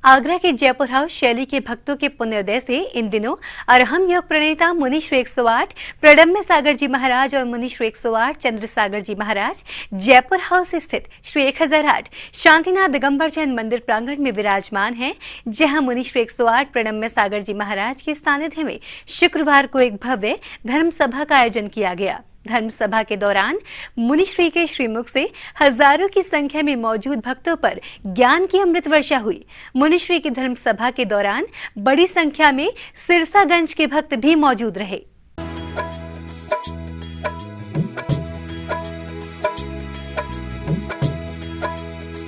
आगरा के जयपुर हाउस शैली के भक्तों के पुण्योदय से इन दिनों अरहम योग प्रणेता मुनि श्री 108 प्रणम्य सागर जी महाराज और मुनि श्री 108 चंद्र सागर जी महाराज जयपुर हाउस स्थित श्री 1008 शांतिनाथ दिगंबर जैन मंदिर प्रांगण में विराजमान हैं, जहां मुनि श्री 108 प्रणम्य सागर जी महाराज के सानिध्य में शुक्रवार को एक भव्य धर्म सभा का आयोजन किया गया। धर्म सभा के दौरान मुनिश्री के श्रीमुख से हजारों की संख्या में मौजूद भक्तों पर ज्ञान की अमृत वर्षा हुई। मुनिश्री की धर्म सभा के दौरान बड़ी संख्या में सिरसागंज के भक्त भी मौजूद रहे।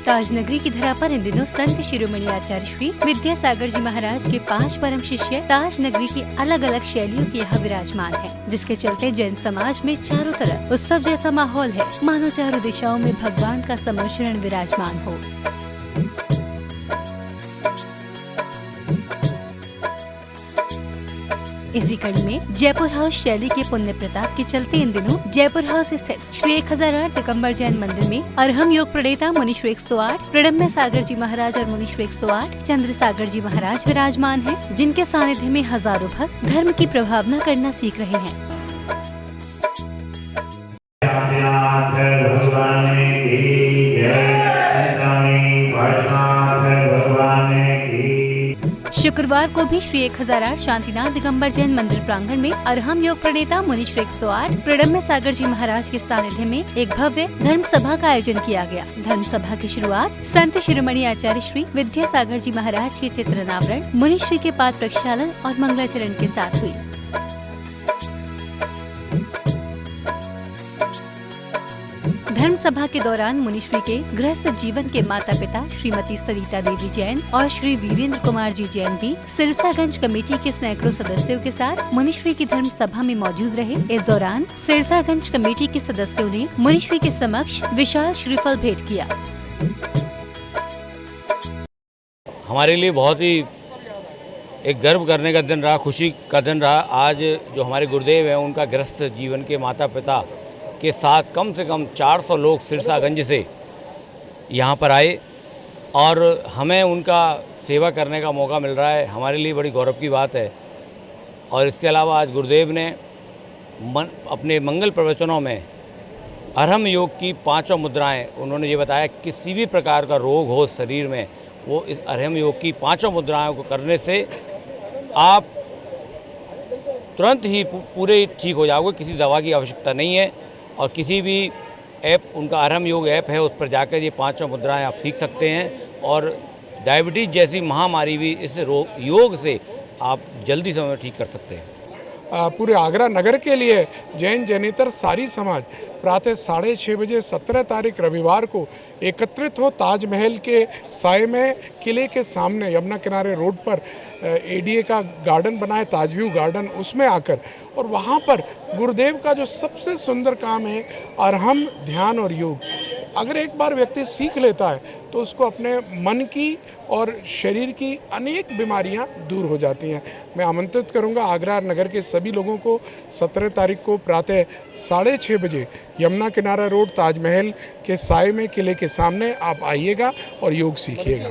ताजनगरी की धरा पर इन दिनों संत शिरोमणि आचार्य श्री विद्यासागर जी महाराज के 5 परम शिष्य ताजनगरी की अलग अलग शैलियों के यहाँ विराजमान हैं, जिसके चलते जैन समाज में चारों तरफ उत्सव जैसा माहौल है, मानो चारों दिशाओं में भगवान का सम्मिश्रण विराजमान हो। इसी कड़ी में जयपुर हाउस शैली के पुण्य प्रताप के चलते इन दिनों जयपुर हाउस स्थित श्री 1008 दिगंबर जैन मंदिर में अरहम योग प्रणेता मुनि श्री 108 प्रणम्य सागर जी महाराज और मुनि श्री 108 चंद्र सागर जी महाराज विराजमान हैं, जिनके सानिध्य में हजारों भक्त धर्म की प्रभावना करना सीख रहे हैं। शुक्रवार को भी श्री 1008 शांतिनाथ दिगंबर जैन मंदिर प्रांगण में अरहम योग प्रणेता मुनि श्री 108 प्रणम्य सागर जी महाराज के सानिध्य में एक भव्य धर्म सभा का आयोजन किया गया। धर्म सभा की शुरुआत संत शिरोमणि आचार्य श्री विद्यासागर जी महाराज के चित्रनावरण, मुनिश्री के पाद प्रक्षालन और मंगलाचरण के साथ हुई। धर्म सभा के दौरान मुनिश्री के गृहस्थ जीवन के माता पिता श्रीमती सरिता देवी जैन और श्री वीरेंद्र कुमार जी जैन भी सिरसागंज कमेटी के सैकड़ों सदस्यों के साथ मुनिश्री की धर्म सभा में मौजूद रहे। इस दौरान सिरसागंज कमेटी के सदस्यों ने मुनिश्री के समक्ष विशाल श्रीफल भेंट किया। हमारे लिए बहुत ही एक गर्व करने का दिन रहा, खुशी का दिन रहा। आज जो हमारे गुरुदेव हैं उनका गृहस्थ जीवन के माता पिता के साथ कम से कम 400 लोग सिरसागंज से यहाँ पर आए और हमें उनका सेवा करने का मौका मिल रहा है, हमारे लिए बड़ी गौरव की बात है। और इसके अलावा आज गुरुदेव ने अपने मंगल प्रवचनों में अरहम योग की 5 मुद्राएं उन्होंने ये बताया, किसी भी प्रकार का रोग हो शरीर में, वो इस अरहम योग की 5 मुद्राओं को करने से आप तुरंत ही पूरे ठीक हो जाओगे, किसी दवा की आवश्यकता नहीं है। और किसी भी ऐप, उनका अरहम योग ऐप है, उस पर जाकर ये 5 मुद्राएं आप सीख सकते हैं और डायबिटीज़ जैसी महामारी भी इस योग से आप जल्दी समय में ठीक कर सकते हैं। पूरे आगरा नगर के लिए जैन जैनेतर सारी समाज प्रातः 6:30 बजे 17 तारीख रविवार को एकत्रित हो ताजमहल के साए में किले के सामने यमुना किनारे रोड पर एडीए का गार्डन बना है, ताजव्यू गार्डन, उसमें आकर और वहाँ पर गुरुदेव का जो सबसे सुंदर काम है अरहम ध्यान और योग, अगर एक बार व्यक्ति सीख लेता है तो उसको अपने मन की और शरीर की अनेक बीमारियां दूर हो जाती हैं। मैं आमंत्रित करूंगा आगरा नगर के सभी लोगों को 17 तारीख को प्रातः 6:30 बजे यमुना किनारा रोड ताजमहल के साए में किले के सामने आप आइएगा और योग सीखिएगा।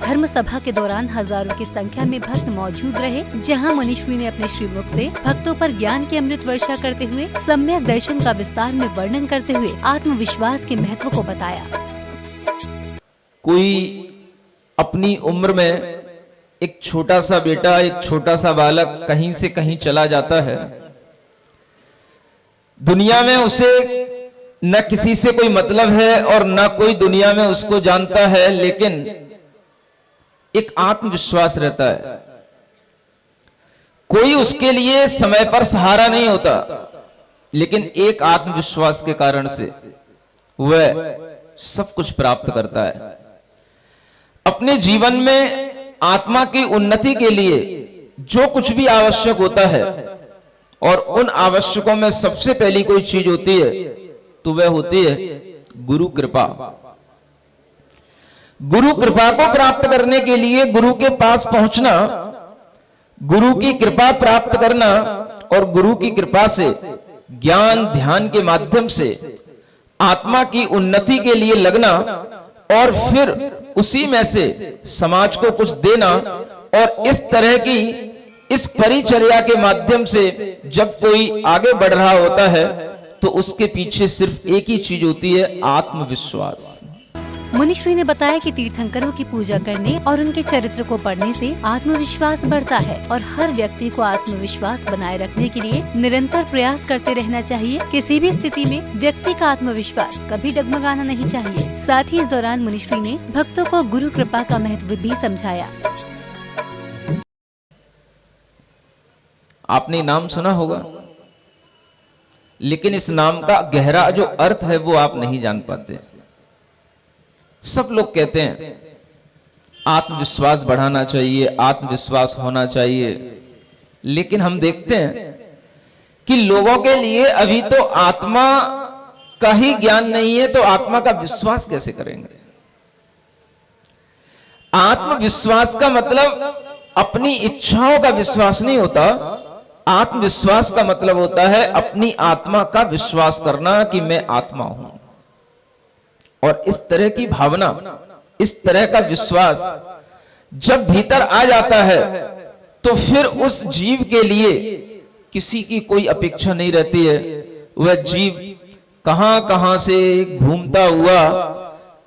धर्म सभा के दौरान हजारों की संख्या में भक्त मौजूद रहे, जहां मुनिश्री ने अपने श्रीमुख से भक्तों पर ज्ञान की अमृत वर्षा करते हुए सम्यक दर्शन का विस्तार में वर्णन करते हुए आत्मविश्वास के महत्व को बताया। कोई अपनी उम्र में एक छोटा सा बेटा, एक छोटा सा बालक कहीं से कहीं चला जाता है, दुनिया में उसे न किसी से कोई मतलब है और न कोई दुनिया में उसको जानता है, लेकिन एक आत्मविश्वास रहता है। कोई उसके लिए समय पर सहारा नहीं होता, लेकिन एक आत्मविश्वास के कारण से वह सब कुछ प्राप्त करता है। अपने जीवन में आत्मा की उन्नति के लिए जो कुछ भी आवश्यक होता है, और उन आवश्यकों में सबसे पहली कोई चीज होती है तो वह होती है गुरु कृपा। गुरु कृपा को प्राप्त करने के लिए गुरु के पास पहुंचना, गुरु की कृपा प्राप्त करना और गुरु की कृपा से ज्ञान ध्यान के माध्यम से आत्मा की उन्नति के लिए लगना और फिर उसी में से समाज को कुछ देना, और इस तरह की इस परिचर्या के माध्यम से जब कोई आगे बढ़ रहा होता है तो उसके पीछे सिर्फ एक ही चीज होती है, आत्मविश्वास। मुनिश्री ने बताया कि तीर्थंकरों की पूजा करने और उनके चरित्र को पढ़ने से आत्मविश्वास बढ़ता है और हर व्यक्ति को आत्मविश्वास बनाए रखने के लिए निरंतर प्रयास करते रहना चाहिए। किसी भी स्थिति में व्यक्ति का आत्मविश्वास कभी डगमगाना नहीं चाहिए। साथ ही इस दौरान मुनिश्री ने भक्तों को गुरु कृपा का महत्व भी समझाया। आपने नाम सुना होगा, लेकिन इस नाम का गहरा जो अर्थ है वो आप नहीं जान पाते। सब लोग कहते हैं आत्मविश्वास बढ़ाना चाहिए, आत्मविश्वास होना चाहिए, लेकिन हम देखते हैं कि लोगों के लिए अभी तो आत्मा का ही ज्ञान नहीं है, तो आत्मा का विश्वास कैसे करेंगे। आत्मविश्वास का मतलब अपनी इच्छाओं का विश्वास नहीं होता। आत्मविश्वास का मतलब होता है अपनी आत्मा का विश्वास करना कि मैं आत्मा हूं। और इस तरह की भावना, इस तरह का विश्वास जब भीतर आ जाता है तो फिर उस जीव के लिए किसी की कोई अपेक्षा नहीं रहती है। वह जीव कहां से घूमता हुआ,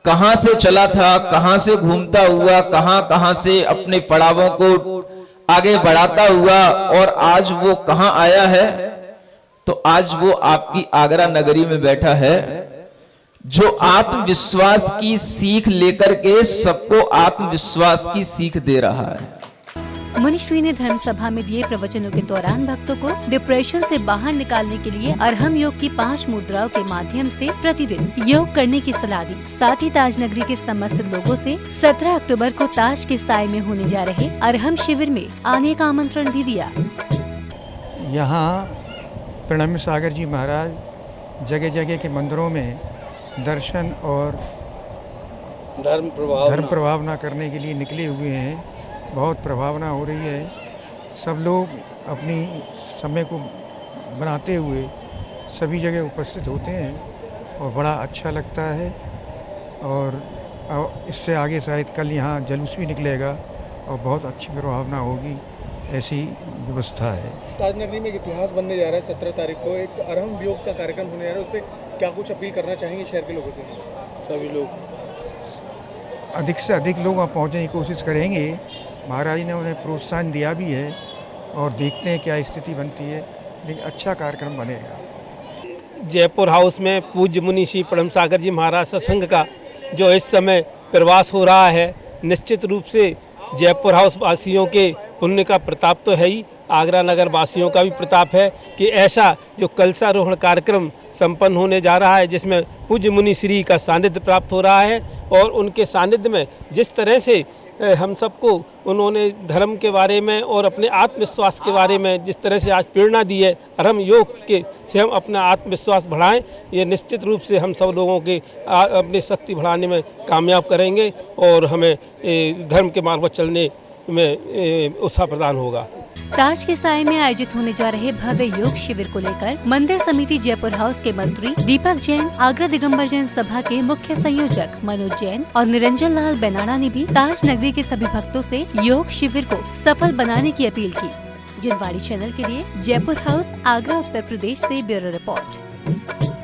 कहां से चला था, कहां से घूमता हुआ, कहां से अपने पड़ावों को आगे बढ़ाता हुआ, और आज वो कहां आया है, तो आज वो आपकी आगरा नगरी में बैठा है, जो आत्मविश्वास की सीख लेकर के सबको आत्मविश्वास की सीख दे रहा है। मुनिश्री ने धर्म सभा में दिए प्रवचनों के दौरान भक्तों को डिप्रेशन से बाहर निकालने के लिए अरहम योग की 5 मुद्राओं के माध्यम से प्रतिदिन योग करने की सलाह दी। साथ ही ताज नगरी के समस्त लोगों से 17 अक्टूबर को ताज के साय में होने जा रहे अरहम शिविर में आने का आमंत्रण भी दिया। यहाँ प्रणम्य सागर जी महाराज जगह जगह के मंदिरों में दर्शन और धर्म प्रभावना करने के लिए निकले हुए हैं। बहुत प्रभावना हो रही है। सब लोग अपनी समय को बनाते हुए सभी जगह उपस्थित होते हैं और बड़ा अच्छा लगता है। और इससे आगे शायद कल यहाँ जुलूस भी निकलेगा और बहुत अच्छी प्रभावना होगी, ऐसी व्यवस्था है। ताज नगरी में एक इतिहास बनने जा रहा है। 17 तारीख को एक अरहम योग का कार्यक्रम होने जा रहा है। उस पर क्या कुछ अपील करना चाहेंगे शहर के लोगों से? सभी लोग अधिक से अधिक लोग वहाँ पहुँचने की कोशिश करेंगे। महाराज ने उन्हें प्रोत्साहन दिया भी है और देखते हैं क्या स्थिति बनती है, लेकिन अच्छा कार्यक्रम बनेगा। जयपुर हाउस में पूज्य मुनि श्री प्रणम्य सागर जी महाराज सत्संग का जो इस समय प्रवास हो रहा है, निश्चित रूप से जयपुर हाउस वासियों के पुण्य का प्रताप तो है ही, आगरा नगर वासियों का भी प्रताप है कि ऐसा जो कलशारोहण कार्यक्रम संपन्न होने जा रहा है, जिसमें पूज्य मुनि श्री का सानिध्य प्राप्त हो रहा है। और उनके सानिध्य में जिस तरह से हम सबको उन्होंने धर्म के बारे में और अपने आत्मविश्वास के बारे में जिस तरह से आज प्रेरणा दी है, अरहम योग के से हम अपना आत्मविश्वास बढ़ाएं, ये निश्चित रूप से हम सब लोगों के अपनी शक्ति बढ़ाने में कामयाब करेंगे और हमें धर्म के मार्ग पर चलने में उत्साह प्रदान होगा। ताज के साय में आयोजित होने जा रहे भव्य योग शिविर को लेकर मंदिर समिति जयपुर हाउस के मंत्री दीपक जैन, आगरा दिगंबर जैन सभा के मुख्य संयोजक मनोज जैन और निरंजन लाल बेनाड़ा ने भी ताज नगरी के सभी भक्तों से योग शिविर को सफल बनाने की अपील की। जिनवाड़ी चैनल के लिए जयपुर हाउस, आगरा, उत्तर प्रदेश से ब्यूरो रिपोर्ट।